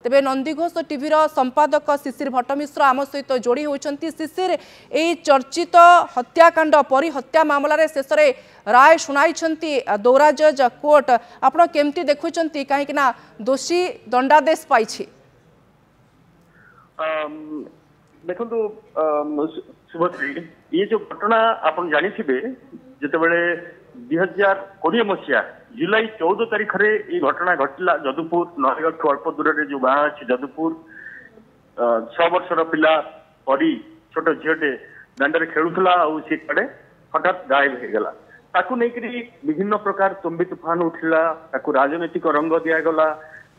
तेबे नंदीघोष टीवी संपादक शिशिर भट्टमिश्र आम सहित जोड़ी होती। शिशिर यही चर्चित हत्याकांड परी हत्या मामलें शेष राय शुणाई दौरा जज कोर्ट आपण केमती देखुं कहीं दोषी दंडादेश पाई। देखो शुभश्री ये जो घटना आप जानी जितेबले 2020 मसीहा जुलाई 14 तारीख में ये घटना घटला जदुपुर नयगढ़ अल्प दूर में जो गाँ अच्छी जदुपुर 6 वर्षर पिला परी छोट झीटे दांडे खेलुला सी कड़े हठात गायब हो गला ताकू नहीं विभिन्न प्रकार तुम्बी तूफान उठिला राजनैतिक रंग दिगला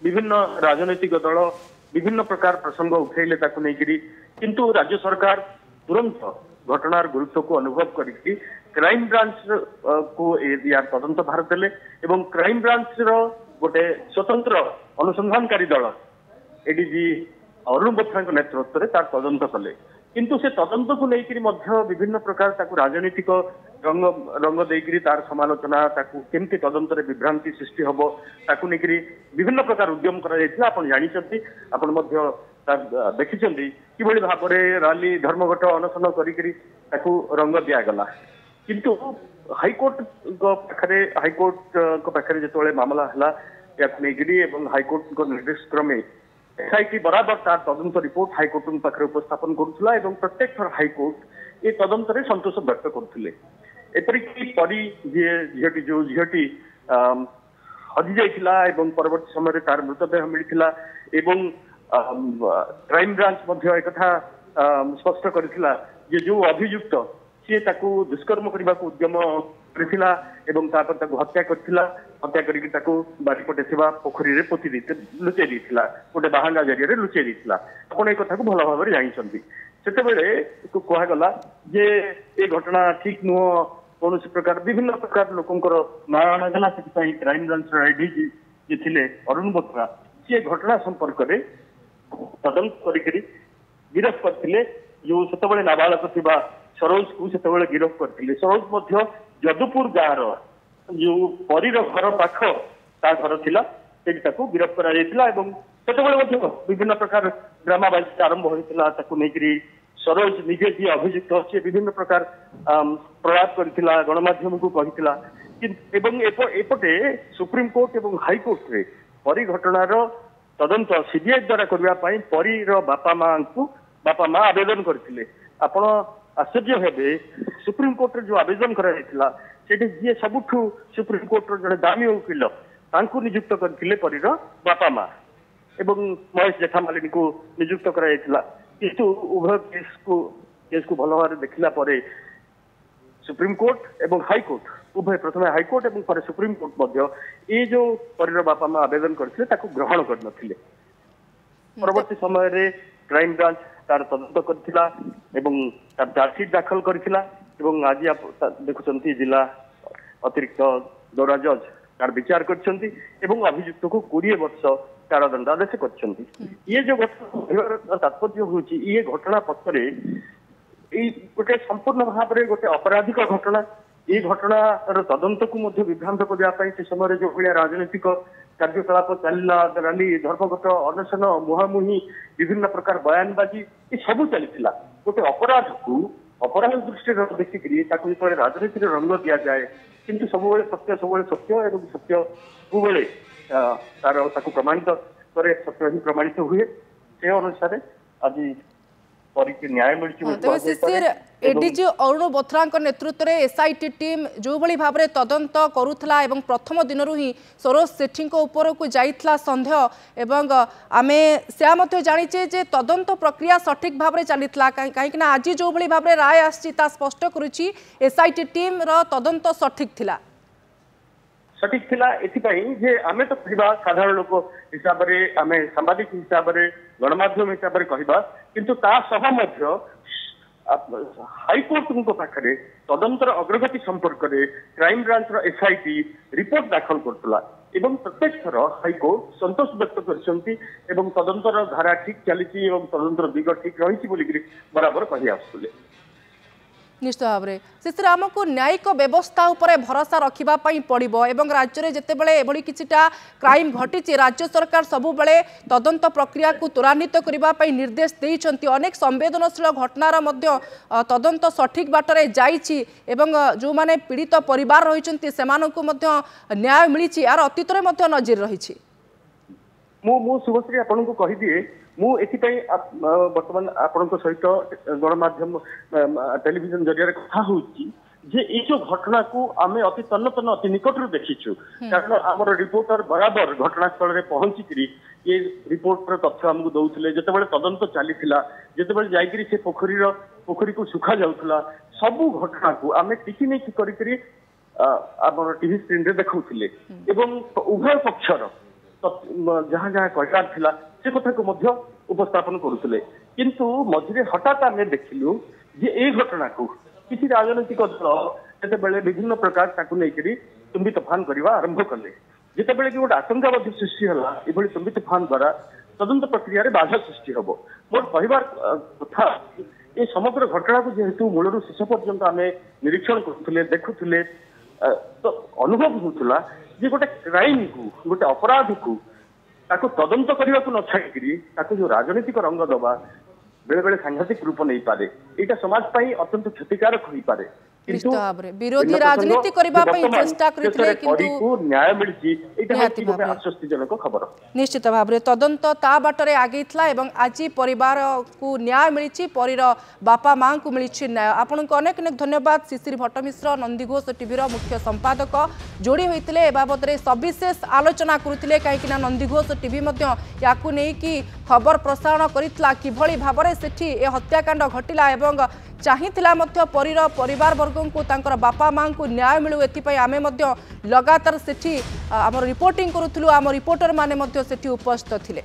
विभिन्न राजनैतिक दल विभिन्न प्रकार प्रसंग उठेले ताकू नहीं किंतु राज्य सरकार तुरंत घटनार गुरुत्व को अनुभव करके क्राइम ब्रांच को यार तदंत भार देले एवं क्राइम ब्रांच रो गोटे स्वतंत्र अनुसंधानकारी दल एडीजी अरुण बोथरा नेतृत्व में तार तदंत कले किंतु से तदंत को लेकर विभिन्न प्रकार ताकू राजनीतिक रंग रंग देकर तार समालोचना ताकू केमती तदंत विभ्रांति सृष्टि हम ताकू लेकर विभिन्न प्रकार उद्यम जानते आपण देखी कि भाव में राली धर्मघट अनशन कर रंग दिगला किंतु हाईकोर्ट पाखे हाईकोर्ट पाखे जो मामला है या हाईकोर्ट निर्देश क्रमे एसआईटी बराबर तार तदंत रिपोर्ट हाईकोर्ट पाखे उपस्थापन करुला प्रत्येक थर हाईकोर्ट ये तदंत संतोष व्यक्त करते एपरिक परी झीटी जो झीटी हजि जाइथिला एवं परवर्ती समय तार मृतदेह मिलता एवं क्राइम ब्रांच एक स्पष्ट करथिला जे जो अभियुक्त सी दुष्कर्म करने को उद्यम करथिला एवं हत्या करथिला हत्या करके बारीपटे पोखरी में पोती लुचै देथिला गोटे बाहांगा जरिया लुचै देथिला आपण एक को भल भाव जानते से कहगला जे ये घटना ठीक नुह कौन प्रकार विभिन्न प्रकार लोकंर न्याय अणागला से क्राइम ब्रांच एडीजी जे थिले अरुण बोथरा सी घटना संपर्क में तदंत कर गिरफ करते जो से नाबालक थी सरोज को से गिरफ करते सरोज जदुपुर गाँव जो परी घर पाख ता घर थिला गिरफ कर विभिन्न प्रकार ड्रामाबाजी आरंभ होता सरोज निजे जी अभियुक्त सी विभिन्न प्रकार प्रयास करथिला गणमाध्यम को कहिथिला एपटे सुप्रीम कोर्ट एवं हाईकोर्ट रे परी घटनार तदंत सीबीआई द्वारा करने परी बापा माँ आवेदन करते आपण आश्चर्य हेबे सुप्रीम कोर्ट जो आवेदन कराइथिला सेठी जे सबुठु सुप्रीम कोर्ट जड़े दामी वकील तांको नियुक्त करथिले परी बापा माँ एवं महेश जेठामालिनी को नियुक्त कराइथिला किंतु उभय केस को भल भाव देखला परे सुप्रीम कोर्ट एवं हाईकोर्ट उभय प्रथम हाईकोर्ट एवं पर सुप्रीम कोर्ट ये जो परीर बापा माँ आवेदन करथिले ताको ग्रहण करनथिले परवर्ती समय रे क्राइम ब्रांच तार तदंत करथिला एवं तार चार्जशीट दाखल करथिला एवं आज आप देखुचंती जिला अतिरिक्त दौरा जज तार विचार करछंती एवं अभियुक्त को 20 वर्ष कारादंडादेश करछंती ये जो घटना तात्पर्य होची ये घटना पक्षरे गोटे संपूर्ण भाव में गोटे अपराधिक घटना ये घटनार तदंत को विभ्रांत करने से समय जो भाया राजनीतिक कार्यकलाप चलला राली धर्मघट अनशन मुहांमुही विभिन्न प्रकार बयानबाजी ये सब चलता गोटे अपराध को अपराध दृष्टि देखिक जो राजनीति रंग दि जाए किंतु सब सत्य एवं सत्य सबुबले तार प्रमाणित करे सत्य ही प्रमाणित हुए से अनुसार आज न्याय मिली एडीजी अरुण बोथरा नेतृत्व में एसआईटी टीम जो भाव में तदंत करुला एवं प्रथम दिन ही सरोज सेठी ऊपर को जाइथला संदेह एवं आमे से जानीचे जे तदंत प्रक्रिया सठिक भाव में चलीला कहीं आज जो भाव में राय आसा स्पष्ट करुच्ची एसआईटी टीम तदंत सठिक थिला सठिक थिला एथिपाई जे आमे तो कहबा साधारण लोक हिसाब रे आमे सांबादिक हिसाब रे गणमाध्यम हिसाब रे कहबा किंतु ता सह मध्य हाईकोर्ट को पाखे तदंतर अग्रगति संपर्क में क्राइम ब्रांच एसआईटी रिपोर्ट दाखल करतला एवं प्रत्येक थर हाईकोर्ट संतोष व्यक्त करछंती एवं तदंतर धारा ठीक चली तदंतर दिग ठीक रही बराबर कही आसुले। निश्चित भाव में शिशिर आमको न्यायिक व्यवस्था उपरे भरोसा रखा पड़ो एवं राज्य में जितेबाला एभली किछिटा क्राइम घटी राज्य सरकार सबुबले तदंत प्रक्रिया को त्वरान्वित करने निर्देश देइछन्ति अनेक संवेदनशील घटनार मध्य तदंत सठिक बाटरे जाइछि एवं जो माने पीड़ित परिवार रहिछन्ति सेमानकु मध्य न्याय मिलिछि यार अतीतरे मध्य नजर रहिछि मु शुभश्री आपन को कहि दिए मु एथिपाई वर्तमान आपन सहित गणमाध्यम टेलीविजन जरिया कथा होची जे ये जो घटना को आमे अति तन्न तन्न अति निकट रू देखिछु कारण हमर रिपोर्टर बराबर घटनास्थल रे पहुंची ये रिपोर्ट रे तथ्य हमको दउथिले जते बेले तदंत चलीथिला जते बेले जाईकरी से पोखरी को सुखा जाउथला सबु घटना को आमे टिकी नहीं करी हमर टीवी स्क्रीन रे देखौथिले एवं उभय पक्षर जहाँ जहाँ कहकार थिला से कथा को मध्य उपस्थापन करुले किंतु मझे हठात आम देखिलु जे ए घटना को किसी राजनैतिक दल जिते विभिन्न प्रकार तुम्बी तोफान करने आरंभ कले जिते बड़े कि गोटे आशंका सृष्टि है ये तुम्बी तोफान द्वारा तदंत प्रक्रिया बाधा सृष्टि हम मोर कहबार कथा ये समग्र घटना को जेहेतु मूलर शेष पर्यंत आम निरीक्षण करुले देखुले तो अनुभव होता जे गोटे क्राइम को गोटे अपराध को ताको तदंत करने को न छाड़ी जो राजनीतिक रंग दबा बेले बेले सांघातिक रूप नहीं पारे यहाँ समाज पाई अत्यंत क्षतिकारक हो पारे विरोधी राजनीति करने चेष्टा न्याय मिली आश्वस्तिजनक खबर निश्चित भाव में तदंत ता बाटरे आगे आज परिवार को न्याय मिली परीर बापा माँ को मिली न्याय आपन को अनेक अनेक धन्यवाद शिशिर भट्टमिश्र नंदीघोष टीवी मुख्य संपादक जोड़ी होते ए बाबद सविशेष आलोचना करुले कहीं नंदीघोष टीवी या खबर प्रसारण करथिला किभली भाबरे सेठी ए हत्याकांड घटिला एवं चाहिथिला मध्य परीर परिवार वर्ग को तांकर बापा माँ को न्याय मिलू एथिपाई आमे मध्य लगातार सेठी आम रिपोर्टिंग करुथुलु आम रिपोर्टर माने मध्य सेठी उपस्थित थिले।